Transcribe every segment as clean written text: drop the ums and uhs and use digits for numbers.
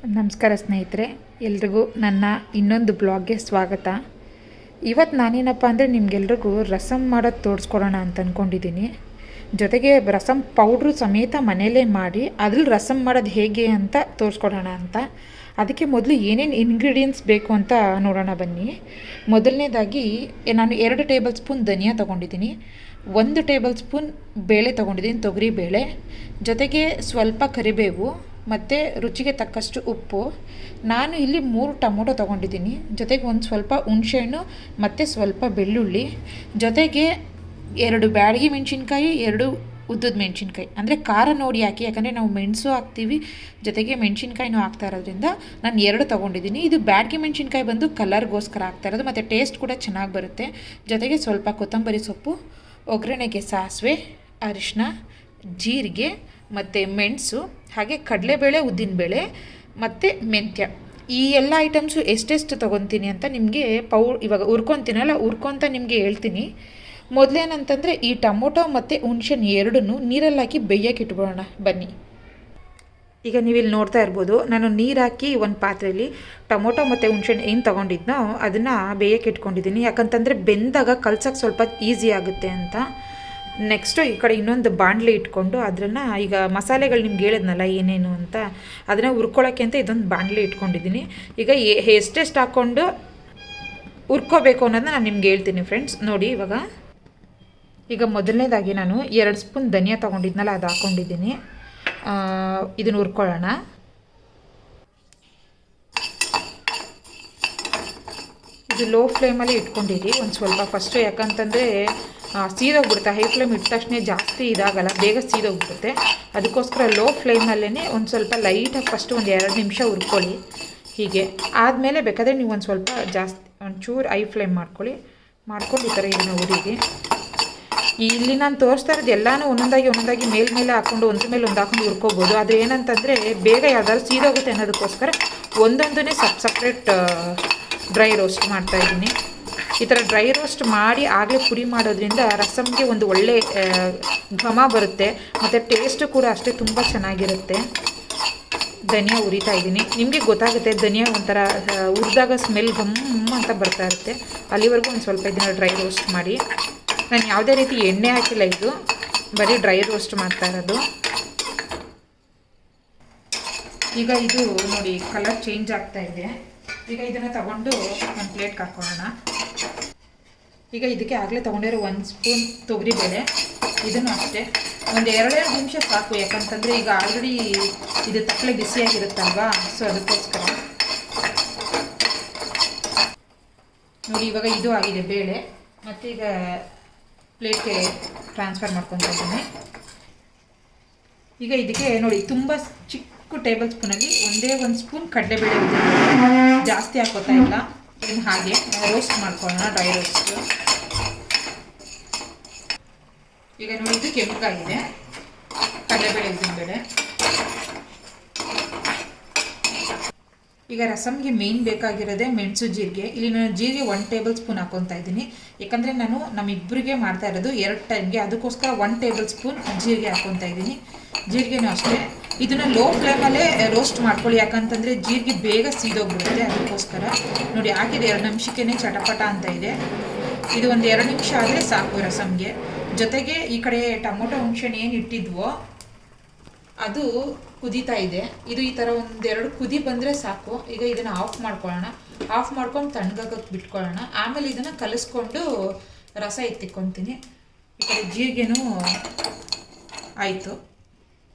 ನಮಸ್ಕಾರ ಸ್ನೇಹಿತರೆ, ಎಲ್ರಿಗೂ ನನ್ನ ಇನ್ನೊಂದು ಬ್ಲಾಗ್ಗೆ ಸ್ವಾಗತ. ಇವತ್ತು ನಾನೇನಪ್ಪ ಅಂದರೆ ನಿಮಗೆಲ್ರಿಗೂ ರಸಮ್ ಮಾಡೋದು ತೋರಿಸ್ಕೊಡೋಣ ಅಂತ ಅಂದ್ಕೊಂಡಿದ್ದೀನಿ. ಜೊತೆಗೆ ರಸಮ್ ಪೌಡ್ರು ಸಮೇತ ಮನೆಯಲ್ಲೇ ಮಾಡಿ ಅದ್ರಲ್ಲಿ ರಸಮ್ ಮಾಡೋದು ಹೇಗೆ ಅಂತ ತೋರಿಸ್ಕೊಡೋಣ ಅಂತ. ಅದಕ್ಕೆ ಮೊದಲು ಏನೇನು ಇಂಗ್ರೀಡಿಯೆಂಟ್ಸ್ ಬೇಕು ಅಂತ ನೋಡೋಣ ಬನ್ನಿ. ಮೊದಲನೇದಾಗಿ ನಾನು 2 ಟೇಬಲ್ ಸ್ಪೂನ್ ಧನಿಯಾ ತೊಗೊಂಡಿದ್ದೀನಿ, 1 ಟೇಬಲ್ ಸ್ಪೂನ್ ಬೇಳೆ ತೊಗೊಂಡಿದ್ದೀನಿ, ತೊಗರಿ ಬೇಳೆ, ಜೊತೆಗೆ ಸ್ವಲ್ಪ ಕರಿಬೇವು ಮತ್ತು ರುಚಿಗೆ ತಕ್ಕಷ್ಟು ಉಪ್ಪು. ನಾನು ಇಲ್ಲಿ 3 ಟೊಮೊಟೊ ತೊಗೊಂಡಿದ್ದೀನಿ, ಜೊತೆಗೆ ಒಂದು ಸ್ವಲ್ಪ ಹುಣಸೆಹಣ್ಣು ಮತ್ತು ಸ್ವಲ್ಪ ಬೆಳ್ಳುಳ್ಳಿ, ಜೊತೆಗೆ 2 ಬ್ಯಾಡಗಿ ಮೆಣಸಿನ್ಕಾಯಿ, 2 ಉದ್ದದ ಮೆಣಸಿನ್ಕಾಯಿ. ಅಂದರೆ ಖಾರ ನೋಡಿ ಹಾಕಿ, ಯಾಕಂದರೆ ನಾವು ಮೆಣಸು ಹಾಕ್ತೀವಿ, ಜೊತೆಗೆ ಮೆಣಸಿನ್ಕಾಯಿನೂ ಹಾಕ್ತಾ ಇರೋದ್ರಿಂದ ನಾನು 2 ತೊಗೊಂಡಿದ್ದೀನಿ. ಇದು ಬ್ಯಾಡಗಿ ಮೆಣಸಿನ್ಕಾಯಿ ಬಂದು ಕಲರ್ಗೋಸ್ಕರ ಹಾಕ್ತಾ ಇರೋದು, ಮತ್ತು ಟೇಸ್ಟ್ ಕೂಡ ಚೆನ್ನಾಗಿ ಬರುತ್ತೆ. ಜೊತೆಗೆ ಸ್ವಲ್ಪ ಕೊತ್ತಂಬರಿ ಸೊಪ್ಪು, ಒಗ್ಗರಣೆಗೆ ಸಾಸಿವೆ, ಅರಿಶಿನ, ಜೀರಿಗೆ ಮತ್ತು ಮೆಣಸು, ಹಾಗೆ ಕಡಲೆಬೇಳೆ, ಉದ್ದಿನಬೇಳೆ ಮತ್ತು ಮೆಂತ್ಯ. ಈ ಎಲ್ಲ ಐಟಮ್ಸು ಎಷ್ಟೆಷ್ಟು ತೊಗೊತೀನಿ ಅಂತ ನಿಮಗೆ ಇವಾಗ ಹುರ್ಕೊತೀನಲ್ಲ, ಹುರ್ಕೊತ ನಿಮಗೆ ಹೇಳ್ತೀನಿ. ಮೊದಲೇನಂತಂದರೆ ಈ ಟೊಮೊಟೊ ಮತ್ತು ಹುಣ್ಸೆಹಣ್ಣು ಎರಡನ್ನೂ ನೀರಲ್ಲಿ ಹಾಕಿ ಬೇಯಕ್ಕೆ ಇಟ್ಬಿಡೋಣ ಬನ್ನಿ. ಈಗ ನೀವಿಲ್ಲಿ ನೋಡ್ತಾ ಇರ್ಬೋದು, ನಾನು ನೀರು ಹಾಕಿ ಒಂದು ಪಾತ್ರೆಯಲ್ಲಿ ಟೊಮೊಟೊ ಮತ್ತು ಹುಣ್ಸೆಹಣ್ಣು ಏನು ತೊಗೊಂಡಿದ್ನೋ ಅದನ್ನು ಬೇಯಕ್ಕೆ ಇಟ್ಕೊಂಡಿದ್ದೀನಿ. ಯಾಕಂತಂದರೆ ಬೆಂದಾಗ ಕಲ್ಸೋಕ್ಕೆ ಸ್ವಲ್ಪ ಈಸಿ ಆಗುತ್ತೆ ಅಂತ. ನೆಕ್ಸ್ಟು ಈ ಕಡೆ ಇನ್ನೊಂದು ಬಾಣಲೆ ಇಟ್ಕೊಂಡು ಅದನ್ನು, ಈಗ ಮಸಾಲೆಗಳು ನಿಮ್ಗೆ ಹೇಳಿದ್ನಲ್ಲ ಏನೇನು ಅಂತ, ಅದನ್ನು ಹುರ್ಕೊಳ್ಳೋಕ್ಕೆ ಅಂತ ಇದೊಂದು ಬಾಣಲೆ ಇಟ್ಕೊಂಡಿದ್ದೀನಿ. ಈಗ ಎಷ್ಟೆಷ್ಟು ಹಾಕ್ಕೊಂಡು ಹುರ್ಕೋಬೇಕು ಅನ್ನೋದನ್ನ ನಾನು ನಿಮ್ಗೆ ಹೇಳ್ತೀನಿ ಫ್ರೆಂಡ್ಸ್. ನೋಡಿ ಈಗ ಮೊದಲನೇದಾಗಿ ನಾನು 2 ಸ್ಪೂನ್ ಧನಿಯಾ ತೊಗೊಂಡಿದ್ನಲ್ಲ ಅದು ಹಾಕ್ಕೊಂಡಿದ್ದೀನಿ. ಇದನ್ನು ಹುರ್ಕೊಳ್ಳೋಣ. ಇದು ಲೋ ಫ್ಲೇಮಲ್ಲಿ ಇಟ್ಕೊಂಡಿರಿ ಒಂದು ಸ್ವಲ್ಪ ಫಸ್ಟು, ಯಾಕಂತಂದರೆ ಸೀದೋಗ್ಬಿಡುತ್ತೆ. ಹೈ ಫ್ಲೇಮ್ ಇಟ್ಟ ತಕ್ಷಣ ಜಾಸ್ತಿ ಇದಾಗಲ್ಲ, ಬೇಗ ಸೀದೋಗ್ಬಿಡುತ್ತೆ. ಅದಕ್ಕೋಸ್ಕರ ಲೋ ಫ್ಲೇಮಲ್ಲೇ ಒಂದು ಸ್ವಲ್ಪ ಲೈಟಾಗಿ ಫಸ್ಟು ಒಂದು 2 ನಿಮಿಷ ಹುರ್ಕೊಳ್ಳಿ. ಹೀಗೆ ಆದಮೇಲೆ ಬೇಕಾದರೆ ನೀವು ಒಂದು ಸ್ವಲ್ಪ ಜಾಸ್ತಿ ಒಂಚೂರು ಹೈ ಫ್ಲೇಮ್ ಮಾಡ್ಕೊಂಡು ಈ ಥರ ಇದನ್ನು ಉರಿರಿ. ಇಲ್ಲಿ ನಾನು ತೋರಿಸ್ತಾ ಇರೋದು ಎಲ್ಲನೂ ಒಂದೊಂದಾಗಿ ಮೇಲೆ ಹಾಕ್ಕೊಂಡು ಒಂದ್ರ ಮೇಲೆ ಒಂದು ಹಾಕೊಂಡು ಹುರ್ಕೋಬೋದು. ಅದು ಏನಂತಂದರೆ ಬೇಗ ಯಾವ್ದಾದ್ರು ಸೀದೋಗುತ್ತೆ ಅನ್ನೋದಕ್ಕೋಸ್ಕರ ಒಂದೊಂದನ್ನೇ ಸಪ್ರೇಟ್ ಡ್ರೈ ರೋಸ್ಟ್ ಮಾಡ್ತಾಯಿದ್ದೀನಿ. ಈ ಥರ ಡ್ರೈ ರೋಸ್ಟ್ ಮಾಡಿ ಆಗಲೇ ಪುಡಿ ಮಾಡೋದ್ರಿಂದ ರಸಮ್ಗೆ ಒಂದು ಒಳ್ಳೆ ಘಮ ಬರುತ್ತೆ, ಮತ್ತು ಟೇಸ್ಟು ಕೂಡ ಅಷ್ಟೇ ತುಂಬ ಚೆನ್ನಾಗಿರುತ್ತೆ. ಧನಿಯಾ ಉರಿತಾ ಇದ್ದೀನಿ, ನಿಮಗೆ ಗೊತ್ತಾಗುತ್ತೆ ಧನಿಯಾ ಒಂಥರ ಹುರಿದಾಗ ಸ್ಮೆಲ್ ಘಮ್ ಅಂತ ಬರ್ತಾ ಇರುತ್ತೆ. ಅಲ್ಲಿವರೆಗೂ ಒಂದು ಸ್ವಲ್ಪ ಇದನ್ನು ಡ್ರೈ ರೋಸ್ಟ್ ಮಾಡಿ. ನಾನು ಯಾವುದೇ ರೀತಿ ಎಣ್ಣೆ ಹಾಕಿಲ್ಲ, ಇದು ಬರೀ ಡ್ರೈ ರೋಸ್ಟ್ ಮಾಡ್ತಾ ಇರೋದು. ಈಗ ಇದು ನೋಡಿ ಕಲರ್ ಚೇಂಜ್ ಆಗ್ತಾ ಇದೆ. ಈಗ ಇದನ್ನು ತಗೊಂಡು ಒಂದು ಪ್ಲೇಟ್ಗೆ ಹಾಕ್ಕೊಳ್ಳೋಣ. ಈಗ ಇದಕ್ಕೆ ಆಗಲೇ ತೊಗೊಂಡಿರೋ 1 ಸ್ಪೂನ್ ತೊಗರಿಬೇಳೆ, ಇದನ್ನು ಅಷ್ಟೇ ಒಂದು 2 ನಿಮಿಷ ಸಾಕು. ಯಾಕಂತಂದರೆ ಈಗ ಆಲ್ರೆಡಿ ಇದು ತಪ್ಪಲೆ ಬಿಸಿಯಾಗಿರುತ್ತಲ್ವಾ, ಸೊ ಅದಕ್ಕೋಸ್ಕರ. ನೋಡಿ ಇವಾಗ ಇದು ಆಗಿದೆ ಬೇಳೆ, ಮತ್ತು ಈಗ ಪ್ಲೇಟ್ಗೆ ಟ್ರಾನ್ಸ್ಫರ್ ಮಾಡ್ಕೊತಾ ಇದ್ದೀನಿ. ಈಗ ಇದಕ್ಕೆ ನೋಡಿ ತುಂಬ ಚಿಕ್ಕ ಟೇಬಲ್ ಸ್ಪೂನಲ್ಲಿ ಒಂದೇ 1 ಸ್ಪೂನ್ ಕಡಲೆಬೇಳೆ ಜಾಸ್ತಿ ಹಾಕೋತಾ ಇಲ್ಲ. ಇದನ್ನು ಹಾಗೆ ರೋಸ್ಟ್ ಮಾಡ್ಕೊಳ್ಳೋಣ, ಡ್ರೈ ರೋಸ್ಟು. ಈಗ ನೋಡಿ ಇದು ಕೆಂಪಾಗಿದೆ ಕಡಲೆಬೇಳೆ, ಉದ್ದಿನಬೇಳೆ. ಈಗ ರಸಮ್ಗೆ ಮೇನ್ ಬೇಕಾಗಿರೋದೇ ಮೆಣಸು, ಜೀರಿಗೆ. ಇಲ್ಲಿ ನಾನು ಜೀರಿಗೆ 1 ಟೇಬಲ್ ಸ್ಪೂನ್ ಹಾಕೊತಾ ಇದ್ದೀನಿ, ಯಾಕಂದರೆ ನಾನು ನಮ್ಮಿಬ್ಬರಿಗೆ ಮಾಡ್ತಾ ಇರೋದು 2 ಟೈಮ್ಗೆ, ಅದಕ್ಕೋಸ್ಕರ 1 ಟೇಬಲ್ ಸ್ಪೂನ್ ಜೀರಿಗೆ ಹಾಕೊತಾ ಇದ್ದೀನಿ. ಜೀರಿಗೆನೂ ಅಷ್ಟೇ ಇದನ್ನು ಲೋ ಫ್ಲೇಮಲ್ಲೇ ರೋಸ್ಟ್ ಮಾಡ್ಕೊಳ್ಳಿ, ಯಾಕಂತಂದರೆ ಜೀರಿಗೆ ಬೇಗ ಸೀದೋಗ್ಬಿಡುತ್ತೆ. ಅದಕ್ಕೋಸ್ಕರ ನೋಡಿ ಹಾಕಿದೆ 2 ನಿಮಿಷಕ್ಕೇ ಚಟಪಟ ಅಂತ ಇದೆ. ಇದು ಒಂದು 2 ನಿಮಿಷ ಆದರೆ ಸಾಕು ರಸಮ್ಗೆ. ಜೊತೆಗೆ ಈ ಕಡೆ ಟೊಮೊಟೊ ಹುಣ್ಸೆಹಣ್ಣು ಏನು ಇಟ್ಟಿದ್ವೋ ಅದು ಕುದೀತಾ ಇದೆ. ಇದು ಈ ಥರ 1-2 ಕುದಿ ಬಂದರೆ ಸಾಕು. ಈಗ ಇದನ್ನು ಆಫ್ ಮಾಡ್ಕೊಳ್ಳೋಣ. ಆಫ್ ಮಾಡ್ಕೊಂಡು ತಣ್ಣಗಾಗಕ್ಕೆ ಬಿಟ್ಕೊಳ್ಳೋಣ. ಆಮೇಲೆ ಇದನ್ನು ಕಲಿಸ್ಕೊಂಡು ರಸ ಎತ್ತಿಕ್ಕೊತೀನಿ. ಈ ಕಡೆ ಜೀರಿಗೆನೂ ಆಯಿತು.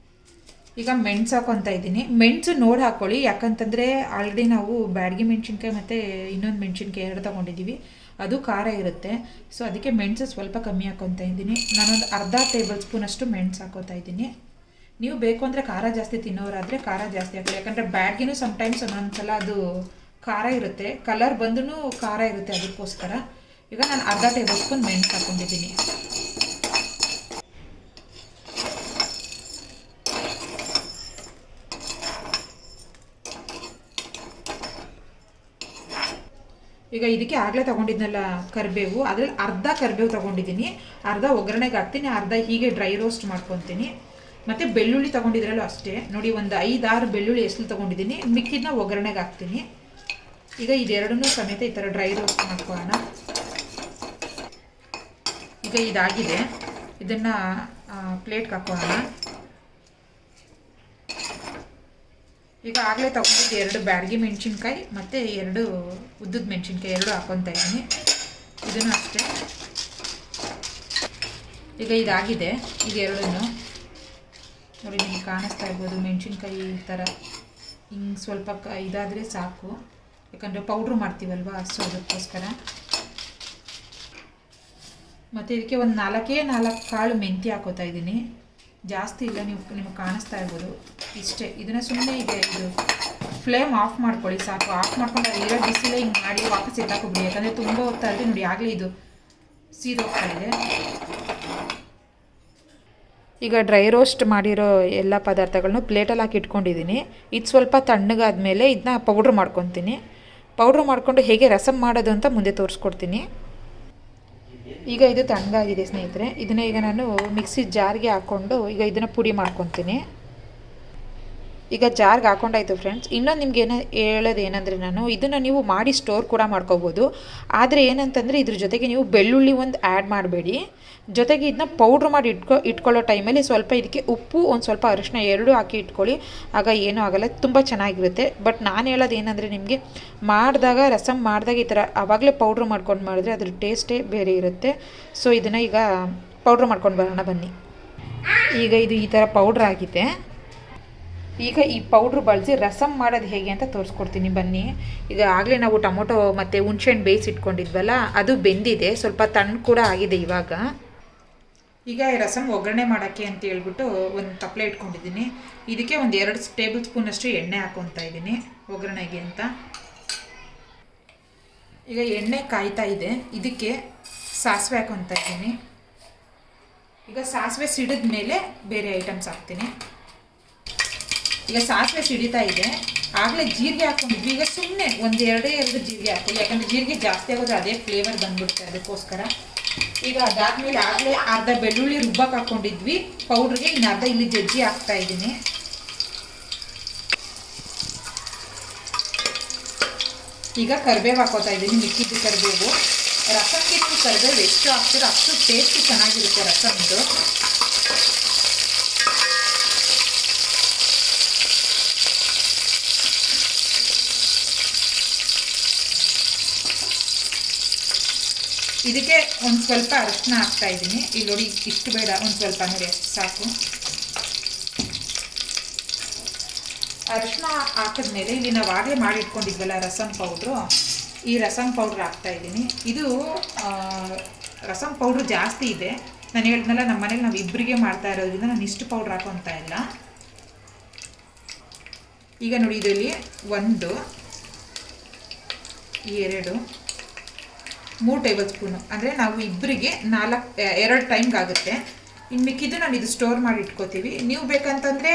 ಈಗ ಮೆಣಸು ಹಾಕೊತಾ ಇದ್ದೀನಿ. ಮೆಣಸು ನೋಡಿ ಹಾಕ್ಕೊಳ್ಳಿ, ಯಾಕಂತಂದರೆ ಆಲ್ರೆಡಿ ನಾವು ಬ್ಯಾಡಗಿ ಮೆಣಸಿನ್ಕಾಯಿ ಮತ್ತು ಇನ್ನೊಂದು ಮೆಣಸಿನ್ಕಾಯಿ 2 ತೊಗೊಂಡಿದ್ದೀವಿ, ಅದು ಖಾರ ಇರುತ್ತೆ. ಸೊ ಅದಕ್ಕೆ ಮೆಣಸು ಸ್ವಲ್ಪ ಕಮ್ಮಿ ಹಾಕ್ಕೊತಾ ಇದ್ದೀನಿ. ನಾನೊಂದು ಅರ್ಧ ಟೇಬಲ್ ಸ್ಪೂನಷ್ಟು ಮೆಣಸು ಹಾಕೋತಾ ಇದ್ದೀನಿ. ನೀವು ಬೇಕು ಅಂದರೆ ಖಾರ ಜಾಸ್ತಿ ತಿನ್ನೋರಾದರೆ ಖಾರ ಜಾಸ್ತಿ ಹಾಕೊಳ್ಳಿ, ಯಾಕಂದರೆ ಬ್ಯಾಡ್ಗಿನೂ ಸಮ್ಟೈಮ್ಸ್ ಒಂದೊಂದ್ಸಲ ಅದು ಖಾರ ಇರುತ್ತೆ, ಕಲರ್ ಬಂದೂ ಖಾರ ಇರುತ್ತೆ. ಅದಕ್ಕೋಸ್ಕರ ಈಗ ನಾನು ಅರ್ಧ ಟೇಬಲ್ ಸ್ಪೂನ್ ಮೆಣಸು ಹಾಕ್ಕೊಂಡಿದ್ದೀನಿ. ಈಗ ಇದಕ್ಕೆ ಆಗಲೇ ತೊಗೊಂಡಿದ್ನಲ್ಲ ಕರಿಬೇವು, ಅದರಲ್ಲಿ ಅರ್ಧ ಕರಿಬೇವು ತೊಗೊಂಡಿದ್ದೀನಿ, ಅರ್ಧ ಒಗ್ಗರಣೆಗೆ ಹಾಕ್ತೀನಿ, ಅರ್ಧ ಹೀಗೆ ಡ್ರೈ ರೋಸ್ಟ್ ಮಾಡ್ಕೊತೀನಿ. ಮತ್ತು ಬೆಳ್ಳುಳ್ಳಿ ತೊಗೊಂಡಿದ್ರಲ್ಲೂ ಅಷ್ಟೇ ನೋಡಿ, ಒಂದು 5-6 ಬೆಳ್ಳುಳ್ಳಿ ಎಷ್ಟು ತೊಗೊಂಡಿದ್ದೀನಿ. ಮಿಕ್ಕಿದ್ನ ಒಗ್ಗರಣೆಗೆ ಹಾಕ್ತೀನಿ. ಈಗ ಇದೆರಡನ್ನೂ ಸಮೇತ ಈ ಥರ ಡ್ರೈ ರೋಸ್ಟ್ ಮಾಡ್ಕೊಳ್ಳೋಣ. ಈಗ ಇದಾಗಿದೆ, ಇದನ್ನು ಪ್ಲೇಟ್ಗೆ ಹಾಕೋಣ. ಈಗ ಆಗಲೇ ತೊಗೊಂಡಿದ್ದು 2 ಬ್ಯಾಡಗಿ ಮೆಣಸಿನ್ಕಾಯಿ ಮತ್ತು 2 ಉದ್ದದ ಮೆಣಸಿನ್ಕಾಯಿ 2 ಹಾಕ್ಕೊತಾ ಇದ್ದೀನಿ. ಇದನ್ನು ಅಷ್ಟೇ. ಈಗ ಇದಾಗಿದೆ, ಇದೆರಡನ್ನು ನೋಡಿ, ನಿಮಗೆ ಕಾಣಿಸ್ತಾ ಇರ್ಬೋದು. ಮೆಣಸಿನ್ಕಾಯಿ ಈ ಥರ ಹಿಂಗೆ ಸ್ವಲ್ಪ ಇದಾದರೆ ಸಾಕು, ಯಾಕಂದರೆ ಪೌಡ್ರ್ ಮಾಡ್ತೀವಲ್ವ, ಸೊ ಅದಕ್ಕೋಸ್ಕರ. ಮತ್ತು ಇದಕ್ಕೆ ಒಂದು 4 ಕಾಳು ಮೆಂತ್ಯ ಹಾಕೋತಾ ಇದ್ದೀನಿ. ಜಾಸ್ತಿ ಇಲ್ಲ, ನಿಮಗೆ ಕಾಣಿಸ್ತಾ ಇರ್ಬೋದು, ಇಷ್ಟೇ. ಇದನ್ನು ಸುಮ್ಮನೆ ಇದೆ, ಇದು ಫ್ಲೇಮ್ ಆಫ್ ಮಾಡ್ಕೊಳ್ಳಿ ಸಾಕು. ಆಫ್ ಮಾಡ್ಕೊಂಡು ಅದು ಇರೋ ಬಿಸಿಲೇ ಹಿಂಗೆ ಮಾಡಿ ವಾಪಸ್ ಎತ್ತಾಕೋಬಿಡಿ, ಯಾಕಂದರೆ ತುಂಬ ಹೊತ್ತಾದರೆ ನೋಡಿ ಆಗಲೇ ಇದು ಸೀದೋಗ್ತಾ ಇದೆ. ಈಗ ಡ್ರೈ ರೋಸ್ಟ್ ಮಾಡಿರೋ ಎಲ್ಲ ಪದಾರ್ಥಗಳನ್ನೂ ಪ್ಲೇಟಲ್ಲಿ ಹಾಕಿ ಇಟ್ಕೊಂಡಿದ್ದೀನಿ. ಇದು ಸ್ವಲ್ಪ ತಣ್ಣಗಾದ್ಮೇಲೆ ಇದನ್ನ ಪೌಡ್ರ್ ಮಾಡ್ಕೊತೀನಿ. ಪೌಡ್ರ್ ಮಾಡಿಕೊಂಡು ಹೇಗೆ ರಸಮ್ ಮಾಡೋದು ಅಂತ ಮುಂದೆ ತೋರಿಸ್ಕೊಡ್ತೀನಿ. ಈಗ ಇದು ತಣ್ಣಗಾಗಿದೆ ಸ್ನೇಹಿತರೆ. ಇದನ್ನು ಈಗ ನಾನು ಮಿಕ್ಸಿ ಜಾರ್ಗೆ ಹಾಕ್ಕೊಂಡು ಈಗ ಇದನ್ನು ಪುಡಿ ಮಾಡ್ಕೊತೀನಿ. ಈಗ ಜಾರ್ಗೆ ಹಾಕೊಂಡಾಯ್ತು ಫ್ರೆಂಡ್ಸ್. ಇನ್ನೊಂದು ನಿಮ್ಗೆ ಹೇಳೋದು ಏನಂದರೆ, ನಾನು ಇದನ್ನು ನೀವು ಮಾಡಿ ಸ್ಟೋರ್ ಕೂಡ ಮಾಡ್ಕೋಬೋದು. ಆದರೆ ಏನಂತಂದರೆ ಇದ್ರ ಜೊತೆಗೆ ನೀವು ಬೆಳ್ಳುಳ್ಳಿ ಒಂದು ಆ್ಯಡ್ ಮಾಡಬೇಡಿ. ಜೊತೆಗೆ ಇದನ್ನ ಪೌಡ್ರ್ ಮಾಡಿ ಇಟ್ಕೊಳ್ಳೋ ಟೈಮಲ್ಲಿ ಸ್ವಲ್ಪ ಇದಕ್ಕೆ ಉಪ್ಪು, ಒಂದು ಸ್ವಲ್ಪ ಅರಿಶಿನ 2 ಹಾಕಿ ಇಟ್ಕೊಳ್ಳಿ. ಆಗ ಏನೂ ಆಗೋಲ್ಲ, ತುಂಬ ಚೆನ್ನಾಗಿರುತ್ತೆ. ಬಟ್ ನಾನು ಹೇಳೋದು ಏನಂದರೆ, ನಿಮಗೆ ಮಾಡಿದಾಗ ರಸಮ್ ಮಾಡಿದಾಗ ಈ ಥರ ಆವಾಗಲೇ ಪೌಡ್ರ್ ಮಾಡ್ಕೊಂಡು ಮಾಡಿದ್ರೆ ಅದ್ರ ಟೇಸ್ಟೇ ಬೇರೆ ಇರುತ್ತೆ. ಸೊ ಇದನ್ನು ಈಗ ಪೌಡ್ರ್ ಮಾಡ್ಕೊಂಡು ಬರೋಣ ಬನ್ನಿ. ಈಗ ಇದು ಈ ಥರ ಪೌಡ್ರ್ ಆಗಿದೆ. ಈಗ ಈ ಪೌಡ್ರ್ ಬಳಸಿ ರಸಮ್ ಮಾಡೋದು ಹೇಗೆ ಅಂತ ತೋರಿಸ್ಕೊಡ್ತೀನಿ ಬನ್ನಿ. ಈಗ ಆಗಲೇ ನಾವು ಟೊಮೊಟೊ ಮತ್ತು ಹುಣಸೆಹಣ್ಣು ಬೇಯಿಸಿಟ್ಕೊಂಡಿದ್ವಲ್ಲ, ಅದು ಬೆಂದಿದೆ, ಸ್ವಲ್ಪ ತಣ್ಣ ಕೂಡ ಆಗಿದೆ. ಇವಾಗ ಈಗ ರಸಮ್ ಒಗ್ಗರಣೆ ಮಾಡೋಕ್ಕೆ ಅಂತ ಹೇಳ್ಬಿಟ್ಟು ಒಂದು ತಪ್ಪಲೆ ಇಟ್ಕೊಂಡಿದ್ದೀನಿ. ಇದಕ್ಕೆ ಒಂದು 2 ಟೇಬಲ್ ಸ್ಪೂನಷ್ಟು ಎಣ್ಣೆ ಹಾಕ್ಕೊತಾ ಇದ್ದೀನಿ ಒಗ್ಗರಣೆಗೆ ಅಂತ. ಈಗ ಎಣ್ಣೆ ಕಾಯ್ತಾ ಇದೆ, ಇದಕ್ಕೆ ಸಾಸಿವೆ ಹಾಕ್ಕೊತಾ ಇದ್ದೀನಿ. ಈಗ ಸಾಸಿವೆ ಸಿಡಿದ ಮೇಲೆ ಬೇರೆ ಐಟಮ್ಸ್ ಹಾಕ್ತೀನಿ. ಈಗ ಸಾಸಿವೆ ಸಿಡಿತಾ ಇದೆ, ಆಗಲೇ ಜೀರಿಗೆ ಹಾಕ್ಕೊಂಡಿದ್ವಿ. ಈಗ ಸುಮ್ಮನೆ ಒಂದು 2 ಜೀರಿಗೆ ಹಾಕ್ತೀವಿ, ಯಾಕಂದರೆ ಜೀರಿಗೆ ಜಾಸ್ತಿ ಆಗೋದ್ರೆ ಅದೇ ಫ್ಲೇವರ್ ಬಂದ್ಬಿಡುತ್ತೆ, ಅದಕ್ಕೋಸ್ಕರ. ಈಗ ಅದಾದಮೇಲೆ ಆಗಲೇ ಅರ್ಧ ಬೆಳ್ಳುಳ್ಳಿ ರುಬ್ಬಕ್ಕೆ ಹಾಕ್ಕೊಂಡಿದ್ವಿ ಪೌಡ್ರಿಗೆ, ಇನ್ನು ಅರ್ಧ ಇಲ್ಲಿ ಜಜ್ಜಿ ಹಾಕ್ತಾ ಇದ್ದೀನಿ. ಈಗ ಕರಿಬೇವು ಹಾಕೋತಾ ಇದ್ದೀನಿ, ಮಿಕ್ಕಿದ್ದು ಕರಿಬೇವು. ರಸಮ್ಗೆ ನೀವು ಕರಿಬೇವು ಎಷ್ಟು ಹಾಕ್ತೀರೋ ಅಷ್ಟು ಟೇಸ್ಟ್ ಚೆನ್ನಾಗಿರುತ್ತೆ ರಸಮ್ದು. ಇದಕ್ಕೆ ಒಂದು ಸ್ವಲ್ಪ ಅರಿಶಿನ ಹಾಕ್ತಾ ಇದ್ದೀನಿ. ಇಲ್ಲಿ ನೋಡಿ, ಇಷ್ಟು ಬೇಡ, ಒಂದು ಸ್ವಲ್ಪ ನೋಡಿ ಸಾಕು. ಅರಿಶಿನ ಹಾಕಿದ್ಮೇಲೆ ಇಲ್ಲಿ ನಾವು ಆಗಲೇ ಮಾಡಿಟ್ಕೊಂಡಿದ್ವಲ್ಲ ರಸಮ್ ಪೌಡ್ರು, ಈ ರಸಮ್ ಪೌಡ್ರ್ ಹಾಕ್ತಾ ಇದ್ದೀನಿ. ಇದು ರಸಮ್ ಪೌಡ್ರು ಜಾಸ್ತಿ ಇದೆ. ನಾನು ಹೇಳಿದ್ನಲ್ಲ, ನಮ್ಮ ಮನೇಲಿ ನಾವು ಇಬ್ಬರಿಗೆ ಮಾಡ್ತಾ ಇರೋದ್ರಿಂದ ನಾನು ಇಷ್ಟು ಪೌಡ್ರ್ ಹಾಕೊತಾ ಇಲ್ಲ. ಈಗ ನೋಡಿ, ಇದರಲ್ಲಿ 1, 2, 3 ಟೇಬಲ್ ಸ್ಪೂನು, ಅಂದರೆ ನಾವು ಇಬ್ಬರಿಗೆ 2 ಟೈಮ್ಗೆ ಆಗುತ್ತೆ. ಇನ್ನು ಮಿಕ್ಕಿದ್ದು ನಾನು ಇದು ಸ್ಟೋರ್ ಮಾಡಿ ಇಟ್ಕೋತೀವಿ. ನೀವು ಬೇಕಂತಂದರೆ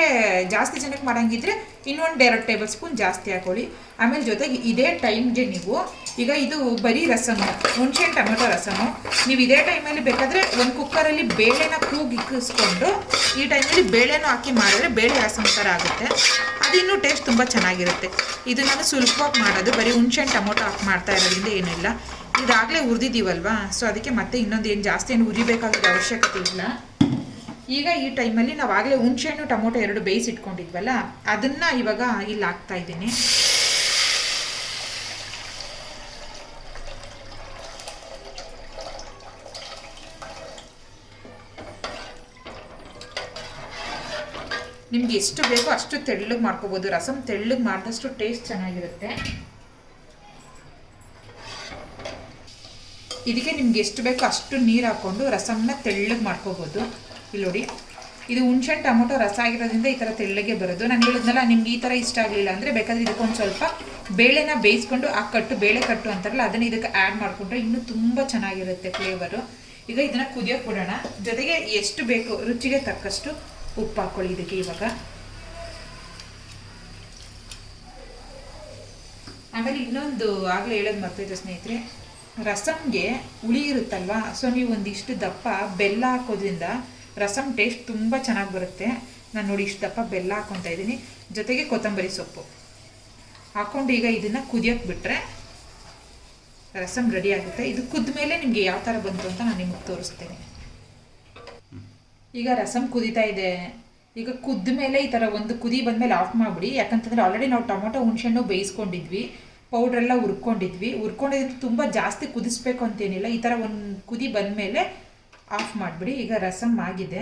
ಜಾಸ್ತಿ ಜನಕ್ಕೆ ಮಾಡೋಂಗಿದ್ರೆ ಇನ್ನೊಂದು 2 ಟೇಬಲ್ ಸ್ಪೂನ್ ಜಾಸ್ತಿ ಹಾಕೊಳ್ಳಿ. ಆಮೇಲೆ ಜೊತೆಗೆ ಇದೇ ಟೈಮ್ಗೆ ನೀವು ಈಗ ಇದು ಬರೀ ರಸಮು, ಹುಣಸೆಹಣ್ಣು ಟೊಮೆಟೊ ರಸಮು, ನೀವು ಇದೇ ಟೈಮಲ್ಲಿ ಬೇಕಾದರೆ ಒಂದು ಕುಕ್ಕರಲ್ಲಿ ಬೇಳೆನ ಕೂಗಿಕ್ಕಿಸ್ಕೊಂಡು ಈ ಟೈಮಲ್ಲಿ ಬೇಳೆನೂ ಹಾಕಿ ಮಾಡಿದ್ರೆ ಬೇಳೆ ರಸಮ್ ಥರ ಆಗುತ್ತೆ. ಅದು ಇನ್ನೂ ಟೇಸ್ಟ್ ತುಂಬ ಚೆನ್ನಾಗಿರುತ್ತೆ. ಇದು ನಾನು ಸುಲಭವಾಗಿ ಮಾಡೋದು, ಬರೀ ಹುಣಸೆಹಣ್ಣು ಟೊಮೊಟೊ ಹಾಕಿ ಮಾಡ್ತಾ ಇರೋದ್ರಿಂದ ಏನಿಲ್ಲ. ಇದಾಗಲೇ ಹುರಿದಿದ್ದೀವಲ್ವಾ, ಸೊ ಅದಕ್ಕೆ ಮತ್ತೆ ಇನ್ನೊಂದು ಏನು ಜಾಸ್ತಿ ಏನು ಹುರಿಬೇಕಾಗಿರೋ ಅವಶ್ಯಕತೆ ಇಲ್ಲ. ಈಗ ಈ ಟೈಮಲ್ಲಿ ನಾವು ಆಗಲೇ ಹುಣಸೆಹಣ್ಣು ಟೊಮೊಟೊ 2 ಬೇಯಿಸಿಟ್ಕೊಂಡಿದ್ವಲ್ಲ, ಅದನ್ನು ಇವಾಗ ಇಲ್ಲಿ ಹಾಕ್ತಾ ಇದ್ದೀನಿ. ನಿಮ್ಗೆ ಎಷ್ಟು ಬೇಕೋ ಅಷ್ಟು ತೆಳ್ಳಗೆ ಮಾಡ್ಕೋಬೋದು. ರಸಮ್ ತೆಳ್ಳಗೆ ಮಾಡಿದಷ್ಟು ಟೇಸ್ಟ್ ಚೆನ್ನಾಗಿರುತ್ತೆ. ಇದಕ್ಕೆ ನಿಮ್ಗೆ ಎಷ್ಟು ಬೇಕೋ ಅಷ್ಟು ನೀರು ಹಾಕ್ಕೊಂಡು ರಸಮ್ನ ತೆಳ್ಳಗೆ ಮಾಡ್ಕೋಬೋದು. ಇಲ್ಲಿ ನೋಡಿ, ಇದು ಹುಣಸೆಹಣ್ಣು ಟೊಮೊಟೊ ರಸ ಆಗಿರೋದ್ರಿಂದ ಈ ಥರ ತೆಳ್ಳಗೆ ಬರೋದು. ನಾನು ಹೇಳಿದ್ನಲ್ಲ, ನಿಮ್ಗೆ ಈ ಥರ ಇಷ್ಟ ಆಗಲಿಲ್ಲ ಅಂದರೆ ಬೇಕಾದರೆ ಇದಕ್ಕೊಂದು ಸ್ವಲ್ಪ ಬೇಳೆನ ಬೇಯಿಸ್ಕೊಂಡು ಆ ಕಟ್ಟು, ಬೇಳೆ ಕಟ್ಟು ಅಂತಾರಲ್ಲ, ಅದನ್ನು ಇದಕ್ಕೆ ಆ್ಯಡ್ ಮಾಡಿಕೊಂಡ್ರೆ ಇನ್ನೂ ತುಂಬ ಚೆನ್ನಾಗಿರುತ್ತೆ ಫ್ಲೇವರು. ಈಗ ಇದನ್ನು ಕುದಿಯೋಕೆ ಬಿಡೋಣ. ಜೊತೆಗೆ ಎಷ್ಟು ಬೇಕು ರುಚಿಗೆ ತಕ್ಕಷ್ಟು ಉಪ್ಪು ಹಾಕ್ಕೊಳ್ಳಿ ಇದಕ್ಕೆ. ಇವಾಗ ಆಮೇಲೆ ಇನ್ನೊಂದು ಆಗಲೇ ಹೇಳೋದು ಮರ್ತೈತೆ ಸ್ನೇಹಿತರೆ, ರಸಮ್ಗೆ ಹುಳಿ ಇರುತ್ತಲ್ವ, ಸೊ ನೀವು ಒಂದಿಷ್ಟು ದಪ್ಪ ಬೆಲ್ಲ ಹಾಕೋದ್ರಿಂದ ರಸಮ್ ಟೇಸ್ಟ್ ತುಂಬ ಚೆನ್ನಾಗಿ ಬರುತ್ತೆ. ನಾನು ನೋಡಿ ಇಷ್ಟು ದಪ್ಪ ಬೆಲ್ಲ ಹಾಕ್ಕೊತಾ ಇದ್ದೀನಿ, ಜೊತೆಗೆ ಕೊತ್ತಂಬರಿ ಸೊಪ್ಪು ಹಾಕ್ಕೊಂಡು ಈಗ ಇದನ್ನು ಕುದಿಯೋಕ್ಕೆ ಬಿಟ್ಟರೆ ರಸಮ್ ರೆಡಿ ಆಗುತ್ತೆ. ಇದು ಕುದ್ದ ಮೇಲೆ ನಿಮಗೆ ಯಾವ ಥರ ಬಂತು ಅಂತ ನಾನು ನಿಮಗೆ ತೋರಿಸ್ತೇನೆ. ಈಗ ರಸಮ್ ಕುದೀತಾ ಇದೆ. ಈಗ ಕುದ್ದ ಮೇಲೆ ಈ ಥರ ಒಂದು ಕುದಿ ಬಂದಮೇಲೆ ಆಫ್ ಮಾಡಿಬಿಡಿ. ಯಾಕಂತಂದರೆ ಆಲ್ರೆಡಿ ನಾವು ಟೊಮೊಟೊ ಹುಣಸೆಹಣ್ಣು ಬೇಯಿಸ್ಕೊಂಡಿದ್ವಿ, ಪೌಡ್ರೆಲ್ಲ ಹುರ್ಕೊಂಡಿದ್ದು ತುಂಬ ಜಾಸ್ತಿ ಕುದಿಸ್ಬೇಕು ಅಂತೇನಿಲ್ಲ. ಈ ಥರ ಒಂದು ಕುದಿ ಬಂದಮೇಲೆ ಆಫ್ ಮಾಡಿಬಿಡಿ. ಈಗ ರಸಮ್ ಆಗಿದೆ.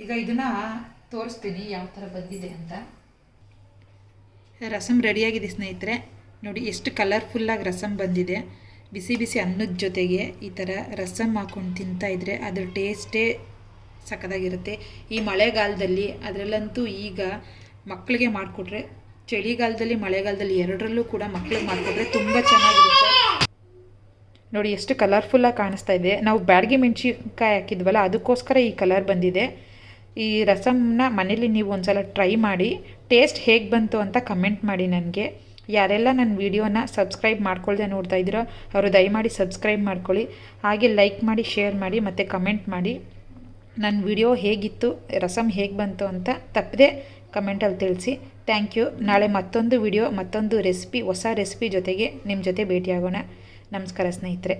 ಈಗ ಇದನ್ನು ತೋರಿಸ್ತೀನಿ ಯಾವ ಥರ ಬಂದಿದೆ ಅಂತ. ರಸಮ್ ರೆಡಿಯಾಗಿದೆ ಸ್ನೇಹಿತರೆ. ನೋಡಿ ಎಷ್ಟು ಕಲರ್ಫುಲ್ಲಾಗಿ ರಸಮ್ ಬಂದಿದೆ. ಬಿಸಿ ಬಿಸಿ ಅನ್ನದ ಜೊತೆಗೆ ಈ ಥರ ರಸಮ್ ಹಾಕ್ಕೊಂಡು ತಿಂತಾಯಿದ್ರೆ ಅದ್ರ ಟೇಸ್ಟೇ ಸಖತ್ತಾಗಿರುತ್ತೆ. ಈ ಮಳೆಗಾಲದಲ್ಲಿ ಅದರಲ್ಲಂತೂ ಈಗ ಮಕ್ಕಳಿಗೆ ಮಾಡಿಕೊಟ್ರೆ, ಚಳಿಗಾಲದಲ್ಲಿ ಮಳೆಗಾಲದಲ್ಲಿ ಎರಡರಲ್ಲೂ ಕೂಡ ಮಕ್ಕಳಿಗೆ ಮಾಡಿಕೊಟ್ರೆ ತುಂಬ ಚೆನ್ನಾಗಿರುತ್ತೆ. ನೋಡಿ ಎಷ್ಟು ಕಲರ್ಫುಲ್ಲಾಗಿ ಕಾಣಿಸ್ತಾ ಇದೆ. ನಾವು ಬ್ಯಾಡಗಿ ಮೆಣಸಿನ್ಕಾಯಿ ಹಾಕಿದ್ವಲ್ಲ, ಅದಕ್ಕೋಸ್ಕರ ಈ ಕಲರ್ ಬಂದಿದೆ. ಈ ರಸಮ್ನ ಮನೇಲಿ ನೀವು ಒಂದ್ಸಲ ಟ್ರೈ ಮಾಡಿ, ಟೇಸ್ಟ್ ಹೇಗೆ ಬಂತು ಅಂತ ಕಮೆಂಟ್ ಮಾಡಿ ನನಗೆ. ಯಾರೆಲ್ಲ ನನ್ನ ವೀಡಿಯೋನ ಸಬ್ಸ್ಕ್ರೈಬ್ ಮಾಡ್ಕೊಳ್ದೆ ನೋಡ್ತಾ ಇದ್ದೀರೋ ಅವರು ದಯಮಾಡಿ ಸಬ್ಸ್ಕ್ರೈಬ್ ಮಾಡ್ಕೊಳ್ಳಿ. ಹಾಗೆ ಲೈಕ್ ಮಾಡಿ, ಶೇರ್ ಮಾಡಿ ಮತ್ತು ಕಮೆಂಟ್ ಮಾಡಿ. ನನ್ನ ವಿಡಿಯೋ ಹೇಗಿತ್ತು, ರಸಮ್ ಹೇಗೆ ಬಂತು ಅಂತ ತಪ್ಪದೆ ಕಮೆಂಟಲ್ಲಿ ತಿಳಿಸಿ. Thank you. ನಾಳೆ ಮತ್ತೊಂದು ವಿಡಿಯೋ, ಮತ್ತೊಂದು ರೆಸಿಪಿ, ಹೊಸ ರೆಸಿಪಿ ಜೊತೆಗೆ ನಿಮ್ಮ ಜೊತೆ ಭೇಟಿಯಾಗೋಣ. ನಮಸ್ಕಾರ ಸ್ನೇಹಿತರೆ.